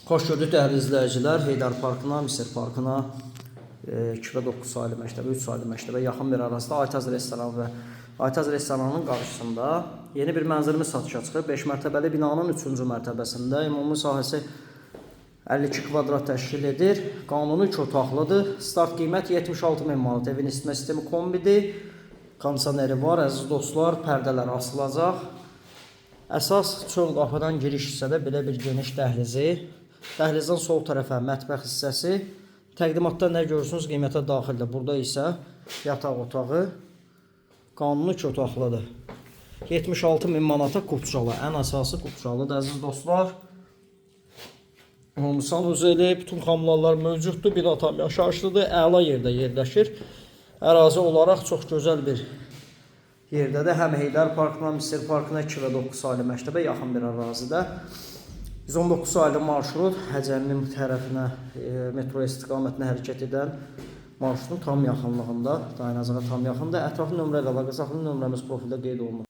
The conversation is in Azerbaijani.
Xoş gördük dəyərli izləyicilər. Heydər Parkına, Misir Parkına 2 və 9 saylı məktəbə, 3 saylı məktəbə yaxın bir arasında Aytaz restoranı və Aytaz restoranının qarşısında yeni bir mənzilimiz satışa çıxıb. 5 mərtəbəli binanın 3-cü mərtəbəsində ümumi sahəsi 52 kvadrat təşkil edir. Qanuni 2 otaqlıdır. Start qiymət 76 min manat. Evin isitmə sistemi kombidir. Kondisioneri var, əziz dostlar. Pərdələr asılacaq. Əsas çöl qapıdan giriş hissədə belə bir geniş dəhlizi. Dəhlizin sol tərəfə mətbəx hissəsi. Təqdimatda nə görürsünüz qiymətə daxildir. Burada isə yataq otağı. Qanuni 2 otaqlıdır. 76 min manata Kupçalı. Ən əsası Kupçalıdır əziz dostlar. Sanuzeli, bütün xamlallar mövcuddur. Bina tam yaşayışlıdır. Əla yerdə yerləşir. Ərazi olaraq çox gözəl bir yerdədir. Həm Heydər Parkına, Misir Parkına 2 və 9 saylı məktəbə yaxın bir ərazidə. 119 saylı marşrut Həcəmim tərəfinə metro istiqamətinə hərəkət edən marşrutun tam yaxınlığında, dayanacağa tam yaxında. Ətraflı nömrə və əlaqə saxlı nömrəmiz profildə qeyd olunur.